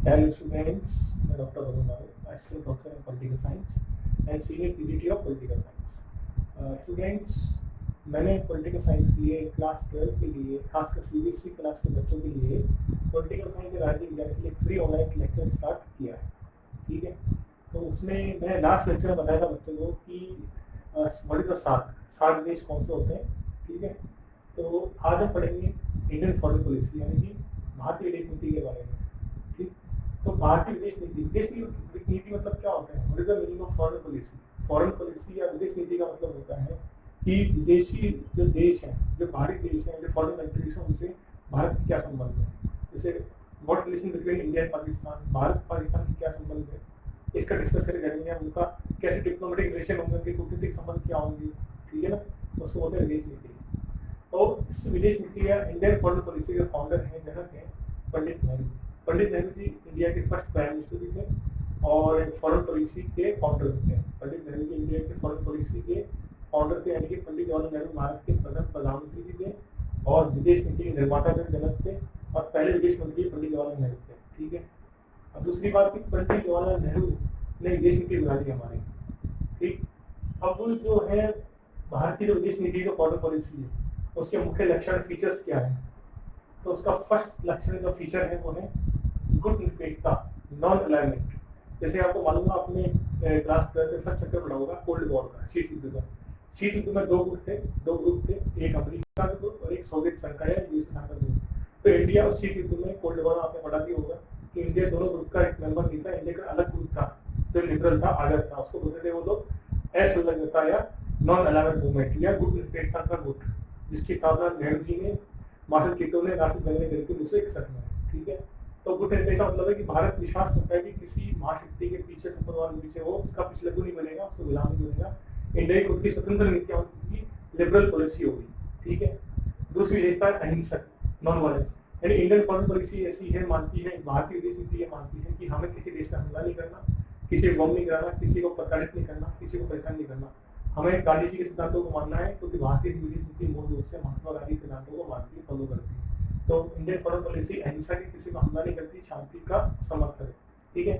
Hello students, मैं doctor Varun नारे, assistant professor in political science and senior PGT of political science. Students, मैंने political science के लिए class 12 के लिए, खासकर सीबीएसई क्लास के बच्चों के लिए पॉलिटिकल साइंस के राजनीति विज्ञान के लिए फ्री ऑनलाइन लेक्चर स्टार्ट किया है। ठीक है, तो उसमें मैं लास्ट लेक्चर में बताया था बच्चों को कि बड़े तो सात देश कौन से होते हैं। ठीक है, तो आज हम पढ़ेंगे इंडियन फॉरेन पॉलिसी यानी कि भारतीय विदेश नीति के बारे में। ठीक, तो भारतीय विदेश नीति मतलब क्या होता है? What is the meaning of foreign policy? Foreign policy या विदेश नीति का मतलब होता है कि विदेशी जो देश हैं, जो बाहरी देश हैं, जो फॉरेन कंट्रीज हैं, उनसे भारत की क्या संबंध है। जैसे what relation between India and Pakistan, Bharat Pakistan की क्या संबंध है, इसका डिस्कस कैसे करेंगे, उनका कैसे डिप्लोमेटिक रिलेशन होंगे, कूटनीतिक संबंध क्या होंगे। ठीक है ना, उसको बोलते हैं विदेश नीति। तो इस विदेश नीति या इंडियन फॉरेन पॉलिसी के फाउंडर हैं, जनक हैं पंडित नेहरू। पंडित नेहरू जी इंडिया के फर्स्ट प्राइम मिनिस्टर भी थे और फॉरेन पॉलिसी के फाउंडर भी थे। पंडित नेहरू जी इंडिया के फॉरेन पॉलिसी के फाउंडर थे, यानी कि पंडित जवाहरलाल नेहरू भारत के प्रथम प्रधानमंत्री भी थे और विदेश नीति के निर्माता भी जनक थे और पहले विदेश मंत्री पंडित जवाहरलाल नेहरू थे। ठीक है, अब दूसरी बात कि पंडित जवाहरलाल नेहरू ने विदेश नीति बना दी हमारी। ठीक, अब जो है भारतीय विदेश नीति जो फॉरेन पॉलिसी है उसके मुख्य लक्षण फीचर्स क्या है? तो उसका फर्स्ट लक्षण जो फीचर है वो है गुट निरपेक्षता, नॉन अलाइनमेंट। जैसे आपको मालूम है, आपने क्लास 12 में फर्स्ट चैप्टर पढ़ा होगा कोल्ड वॉर का, शीत युद्ध का। शीत युद्ध में दो ग्रुप थे, एक अमेरिका का ग्रुप और एक सोवियत संघ का या यूएसएसआर का ग्रुप। तो इंडिया और शीत युद्ध में कोल्ड वॉर आपने पढ़ा भी होगा कि इंडिया दोनों ग्रुप का एक मेंबर नहीं था। इंडिया का अलग ग्रुप था जो लिबरल था, आजाद था, उसको बोलते थे वो लोग असंलग्नता या नॉन अलाइनमेंट मूवमेंट या गुट निरपेक्षता का गुट, जिसकी स्थापना नेहरू जी ने, मार्शल टिटो ने, राशिद गंज ने करी थी 1961 में। ठीक है, तो गुट निरपेक्षता मतलब है कि भारत विश्वास करता है कि किसी महाशक्ति के पीछे, संप्रदाय के पीछे वो उसका पिछले नहीं बनेगा, उसको गुलाम नहीं बनेगा। इंडिया की खुद की स्वतंत्र नीतियां होगी, लिबरल पॉलिसी होगी। ठीक है, दूसरी विशेषता है अहिंसक, नॉन वायलेंस। यानी इंडियन फॉरेन पॉलिसी ऐसी है, मानती है, भारतीय विदेश नीति ये मानती है कि हमें किसी देश में हमला नहीं करना, किसी को बम नहीं कराना, किसी को प्रताड़ित नहीं करना, किसी को परेशान नहीं करना। हमें गांधी जी के सिद्धांतों को मानना है क्योंकि भारतीय विदेश नीति मूल रूप से महात्मा गांधी के सिद्धांतों को मानती है, फॉलो करती है। तो इंडियन फॉरेन पॉलिसी अहिंसा की, किसी को हमला नहीं करती, शांति का समर्थन है। ठीक है,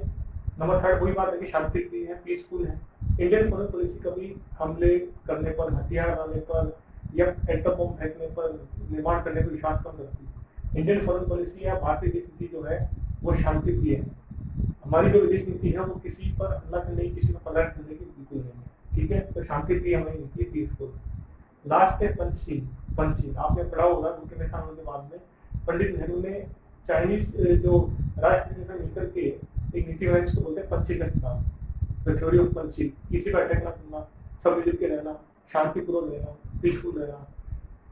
नंबर थर्ड वही बात है कि शांति प्रिय है, पीसफुल है। इंडियन फॉरेन पॉलिसी कभी हमले करने पर, हथियार डालने पर या एटम बम फेंकने पर, निर्माण करने पर विश्वास कम करती है। इंडियन फॉरेन पॉलिसी या भारतीय विदेश नीति जो है वो शांति प्रिय है। हमारी जो विदेश नीति है वो किसी पर हमला करने, किसी को प्रताड़ित करने की बिल्कुल नहीं है। ठीक है, तो शांति प्रिय हमारी नीति है, पीसफुल। लास्ट है पंचशील। पंचशील आपने पढ़ा होगा उनके निशान होने के बाद में पंडित नेहरू ने चाइनीज जो राष्ट्र से मिलकर के एक नीति बनाई जिसको बोलते हैं पंचशील का सिद्धांत, द थ्योरी ऑफ पंचशील। किसी पर अटैक ना करना, सब मिलकर के रहना, शांतिपूर्वक रहना, पीसफुल रहना,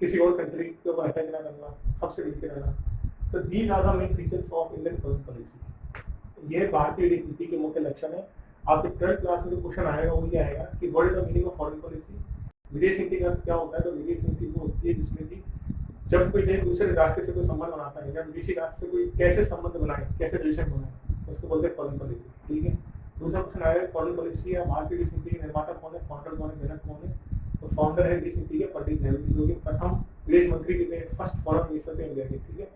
किसी और कंट्री के ऊपर अटैक ना करना, सबसे मिलकर रहना। तो these are the main features of Indian foreign policy. ये भारतीय विदेश नीति के मुख्य लक्षण है। आपके 12th क्लास में जो क्वेश्चन आएगा वो ये आएगा कि what is the meaning of foreign policy, विदेश नीति का क्या होता है। तो विदेश नीति वो होती है जिसमें कि जब कोई देश दूसरे राष्ट्र से कोई संबंध बनाता है या विदेशी राष्ट्र से कोई कैसे संबंध बनाए, कैसे रिलेशन बनाए, उसको बोलते हैं फॉरेन पॉलिसी। ठीक है, दूसरा क्वेश्चन आएगा फॉरेन पॉलिसी या भारतीय विदेश नीति के निर्माता कौन है, फाउंडर कौन है, जनक कौन है। तो फाउंडर है विदेश नीति के पंडित नेहरू जी, जो कि प्रथम विदेश मंत्री भी थे, फर्स्ट फॉरेन मिनिस्टर थे इंडिया के। ठीक है,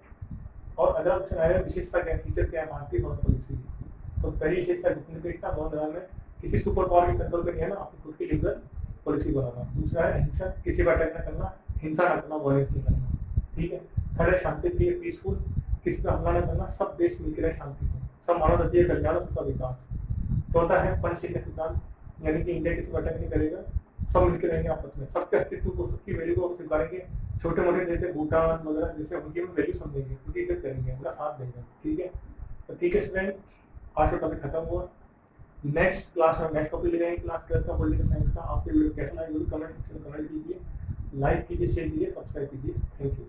और अगला क्वेश्चन आएगा विशेषता क्या, फीचर क्या है भारतीय फॉरेन पॉलिसी की। तो पहली विशेषता गुटनिरपेक्षता, बहुत में किसी सुपर पावर के कंट्रोल पे नहीं है ना, आपकी खुद की लिबरल पॉलिसी बनाना। दूसरा है अहिंसा, किसी पर अटैक न करना, हिंसा न करना, वायलेंस नहीं करना। ठीक है, थर्ड है शांति प्रिय, पीसफुल, किसी पर हमला न करना, सब देश मिलकर रहे शांति से, सब मानव जातीय कल्याण और सबका विकास। चौथा है पंचशील का सिद्धांत, यानी कि इंडिया किसी पर अटैक नहीं करेगा, सब मिलकर रहेंगे आपस में, सबके अस्तित्व को, सबकी वैल्यू को स्वीकारेंगे। छोटे मोटे जैसे भूटान वगैरह जैसे उनकी वैल्यू समझेंगे, उनकी इज्जत करेंगे, उनका साथ देंगे। ठीक है, तो ठीक है स्टूडेंट, आज का टॉपिक खत्म हुआ। नेक्स्ट क्लास में नेक्स्ट टॉपिक ले जाएंगे क्लास 12 का पॉलिटिकल साइंस का। आपके वीडियो कैसा लगा कमेंट सेक्शन में कमेंट कीजिए, लाइक कीजिए, शेयर कीजिए, सब्सक्राइब कीजिए। Thank you.